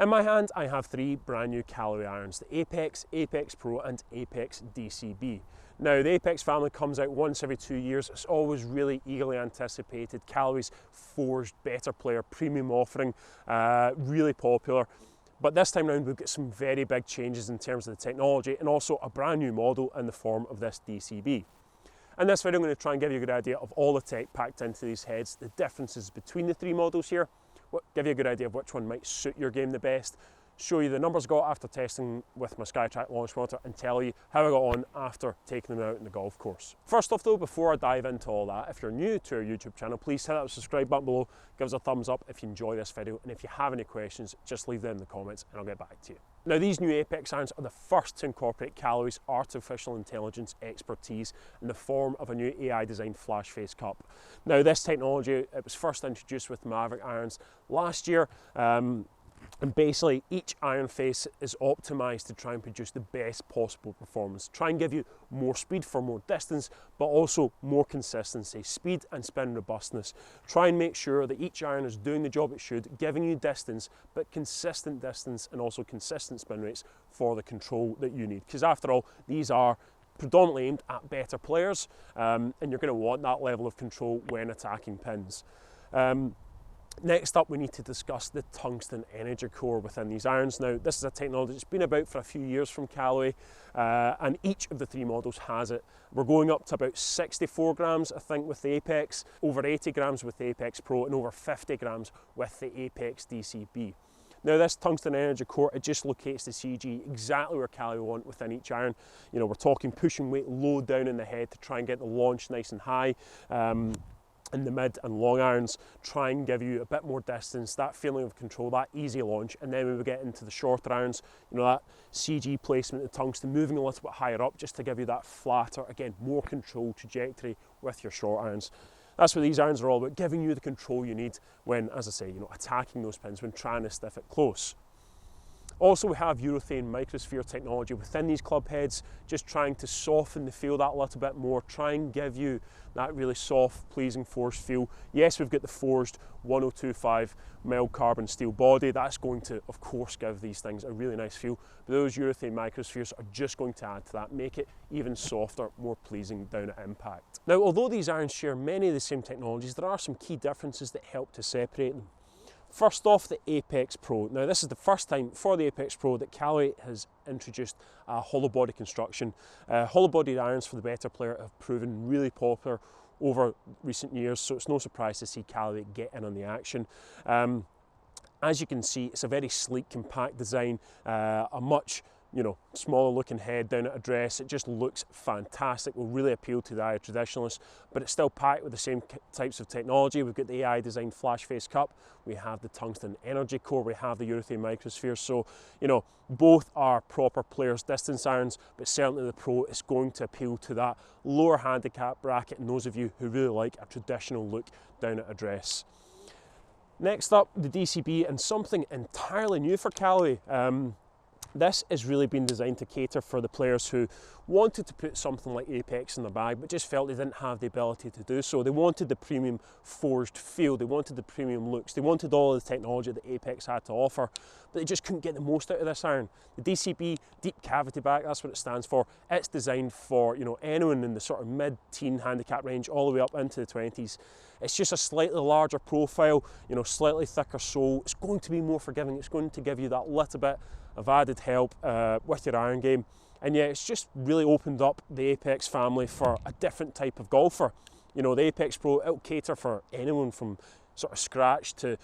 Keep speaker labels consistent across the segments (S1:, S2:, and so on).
S1: In my hand, I have three brand new Callaway irons, the Apex, Apex Pro and Apex DCB. Now, the Apex family comes out once every 2 years. It's always really eagerly anticipated. Callaway's forged better player premium offering, really popular. But this time around, we've got some very big changes in terms of the technology and also a brand new model in the form of this DCB. In this video, I'm going to try and give you a good idea of all the tech packed into these heads, the differences between the three models here, give you a good idea of which one might suit your game the best, show you the numbers I got after testing with my SkyTrack launch monitor and tell you how I got on after taking them out in the golf course. First off though, before I dive into all that, if you're new to our YouTube channel, please hit that subscribe button below, give us a thumbs up if you enjoy this video, and if you have any questions, just leave them in the comments and I'll get back to you. Now, these new Apex irons are the first to incorporate Callaway's artificial intelligence expertise in the form of a new AI-designed flash face cup. Now, this technology, it was first introduced with Maverick irons last year, and basically each iron face is optimized to try and produce the best possible performance, try and give you more speed for more distance, but also more consistency, speed and spin robustness. Try and make sure that each iron is doing the job it should, giving you distance, but consistent distance and also consistent spin rates for the control that you need. Because after all, these are predominantly aimed at better players, and you're going to want that level of control when attacking pins. Next up, we need to discuss the tungsten energy core within these irons. Now, this is a technology that's been about for a few years from Callaway, and each of the three models has it. We're going up to about 64 grams, I think, with the Apex, over 80 grams with the Apex Pro, and over 50 grams with the Apex DCB. Now, this tungsten energy core, it just locates the CG exactly where Callaway want within each iron. You know, we're talking pushing weight low down in the head to try and get the launch nice and high. In the mid and long irons, try and give you a bit more distance, that feeling of control, that easy launch. And then when we get into the shorter irons, you know, that CG placement, the tungsten moving a little bit higher up just to give you that flatter, again, more control trajectory with your short irons. That's what these irons are all about, giving you the control you need when, as I say, you know, attacking those pins, when trying to stiff it close. Also, we have urethane microsphere technology within these club heads, just trying to soften the feel that little bit more, try and give you that really soft, pleasing forged feel. Yes, we've got the forged 1025 mild carbon steel body. That's going to, of course, give these things a really nice feel. But those urethane microspheres are just going to add to that, make it even softer, more pleasing down at impact. Now, although these irons share many of the same technologies, there are some key differences that help to separate them. First off, the Apex Pro. Now, this is the first time for the Apex Pro that Callaway has introduced a hollow body construction. Hollow bodied irons for the better player have proven really popular over recent years, so it's no surprise to see Callaway get in on the action. As you can see, it's a very sleek, compact design, a much smaller looking head down at address. It just looks fantastic, will really appeal to the eye of traditionalists, but it's still packed with the same types of technology. We've got the AI designed flash face cup, we have the tungsten energy core, we have the urethane microsphere. So, both are proper players' distance irons, but certainly the Pro is going to appeal to that lower handicap bracket and those of you who really like a traditional look down at address. Next up, the DCB, and something entirely new for Callaway. This has really been designed to cater for the players who wanted to put something like Apex in their bag but just felt they didn't have the ability to do so. They wanted the premium forged feel, they wanted the premium looks, they wanted all of the technology that Apex had to offer, but they just couldn't get the most out of this iron. The DCB, deep cavity back, that's what it stands for. It's designed for anyone in the sort of mid-teen handicap range all the way up into the 20s. It's just a slightly larger profile, slightly thicker sole. It's going to be more forgiving, it's going to give you that little bit of added help with your iron game. And yeah, it's just really opened up the Apex family for a different type of golfer. The Apex Pro, it'll cater for anyone from sort of scratch to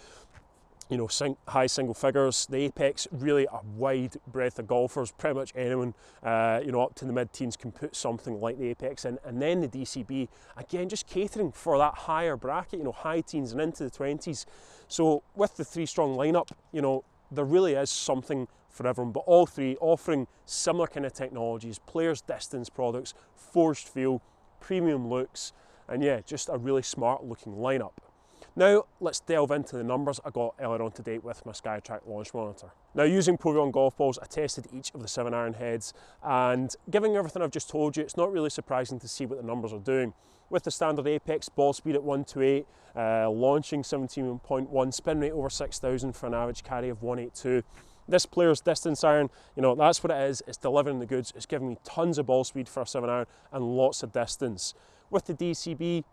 S1: high single figures. The Apex, really a wide breadth of golfers, pretty much anyone up to the mid-teens can put something like the Apex in. And then the DCB, again, just catering for that higher bracket, high teens and into the 20s. So with the three-strong lineup, there really is something for everyone, but all three offering similar kind of technologies, players' distance products, forged feel, premium looks, and yeah, just a really smart looking lineup. Now, let's delve into the numbers I got earlier on today with my SkyTrack launch monitor. Now, using Pro golf balls, I tested each of the 7-iron heads, and given everything I've just told you, it's not really surprising to see what the numbers are doing. with the standard Apex, ball speed at 128, launching 17.1, spin rate over 6,000 for an average carry of 182. This player's distance iron, you know, that's what it is. It's delivering the goods. It's giving me tons of ball speed for a 7-iron and lots of distance. With the DCB,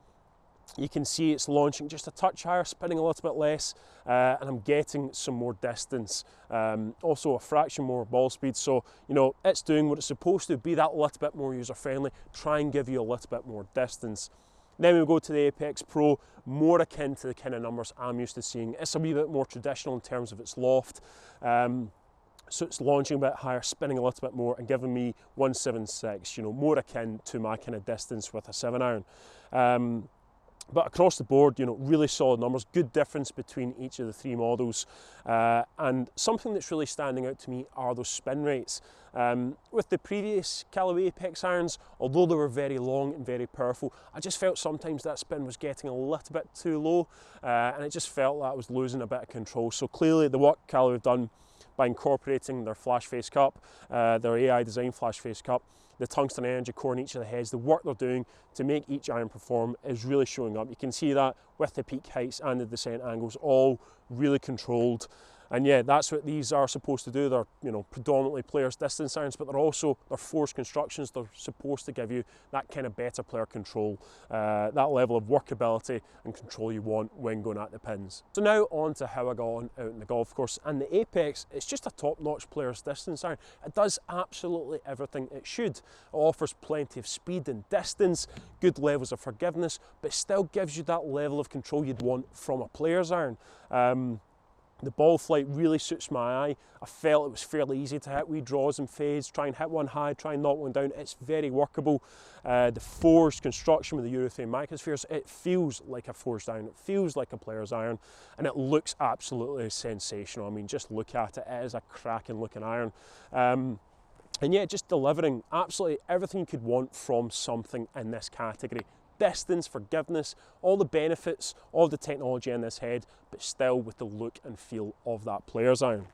S1: you can see it's launching just a touch higher, spinning a little bit less, and I'm getting some more distance. Also a fraction more ball speed, so you know it's doing what it's supposed to, be that little bit more user friendly, try and give you a little bit more distance. Then we go to the Apex Pro, more akin to the kind of numbers I'm used to seeing. It's a wee bit more traditional in terms of its loft. So it's launching a bit higher, spinning a little bit more, and giving me 176, you know, more akin to my kind of distance with a 7-iron. But across the board, you know, really solid numbers, good difference between each of the three models. And something that's really standing out to me are those spin rates. With the previous Callaway Apex irons, although they were very long and very powerful, I just felt sometimes that spin was getting a little bit too low, and it just felt that I was losing a bit of control. So clearly the work Callaway have done by incorporating their flash face cup, their AI design flash face cup, the tungsten energy core in each of the heads, the work they're doing to make each iron perform is really showing up. You can see that with the peak heights and the descent angles, all really controlled. And yeah, that's what these are supposed to do. They're, you know, predominantly players' distance irons, but they're forced constructions. They're supposed to give you that kind of better player control, that level of workability and control you want when going at the pins. So now on to how I got on out in the golf course. And the Apex, it's just a top-notch player's distance iron. It does absolutely everything it should. It offers plenty of speed and distance, good levels of forgiveness, but still gives you that level of control you'd want from a player's iron. The ball flight really suits my eye. I felt it was fairly easy to hit wee draws and fades, try and hit one high, try and knock one down. It's very workable. The forged construction with the urethane microspheres, it feels like a forged iron, it feels like a player's iron, and it looks absolutely sensational. I mean, just look at it, it is a cracking looking iron. And yeah, just delivering absolutely everything you could want from something in this category. Distance, forgiveness, all the benefits of the technology in this head, but still with the look and feel of that player's iron.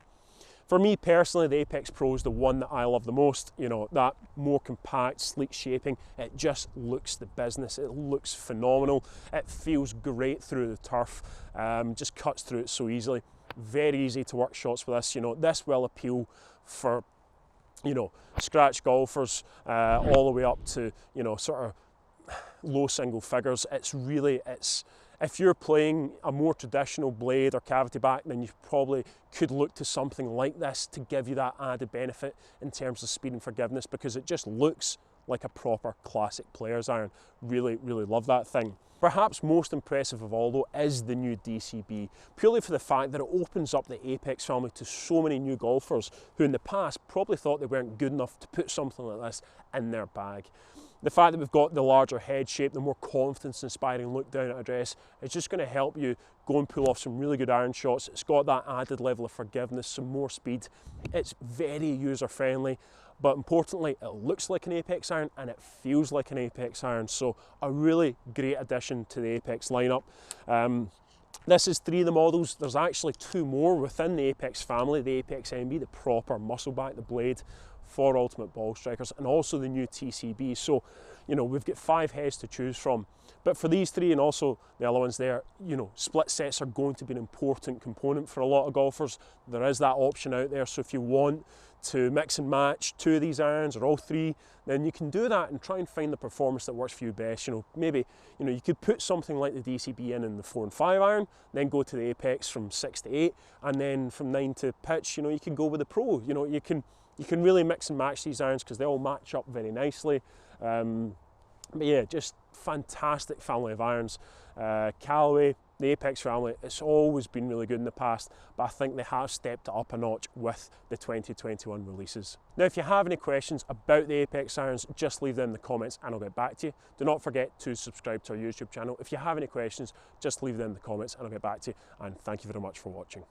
S1: For me personally, the Apex Pro is the one that I love the most. You know, that more compact, sleek shaping, it just looks the business. It looks phenomenal. It feels great through the turf, just cuts through it so easily. Very easy to work shots with this. You know, this will appeal for, you know, scratch golfers all the way up to, you know, sort of low single figures. If you're playing a more traditional blade or cavity back, then you probably could look to something like this to give you that added benefit in terms of speed and forgiveness, because it just looks like a proper classic player's iron. Really, really love that thing. Perhaps most impressive of all though is the new DCB, purely for the fact that it opens up the Apex family to so many new golfers who in the past probably thought they weren't good enough to put something like this in their bag. The fact that we've got the larger head shape, the more confidence-inspiring look down at address, is just going to help you go and pull off some really good iron shots. It's got that added level of forgiveness, some more speed. It's very user-friendly, but importantly, it looks like an Apex iron and it feels like an Apex iron. So a really great addition to the Apex lineup. This is 3 of the models. There's actually 2 more within the Apex family, the Apex MB, the proper muscle back, the blade for ultimate ball strikers, and also the new TCB. So, you know, we've got 5 heads to choose from. But for these 3 and also the other ones there, you know, split sets are going to be an important component for a lot of golfers. There is that option out there. So if you want to mix and match 2 of these irons or all 3, then you can do that and try and find the performance that works for you best. You know, maybe, you know, you could put something like the DCB in the 4 and 5 iron, then go to the Apex from 6 to 8, and then from 9 to pitch, you know, you can go with the Pro. You know, you can really mix and match these irons because they all match up very nicely. But yeah, just fantastic family of irons. Callaway, the Apex family, it's always been really good in the past, but I think they have stepped it up a notch with the 2021 releases. Now, if you have any questions about the Apex irons, just leave them in the comments and I'll get back to you. Do not forget to subscribe to our YouTube channel. If you have any questions, just leave them in the comments and I'll get back to you. And thank you very much for watching.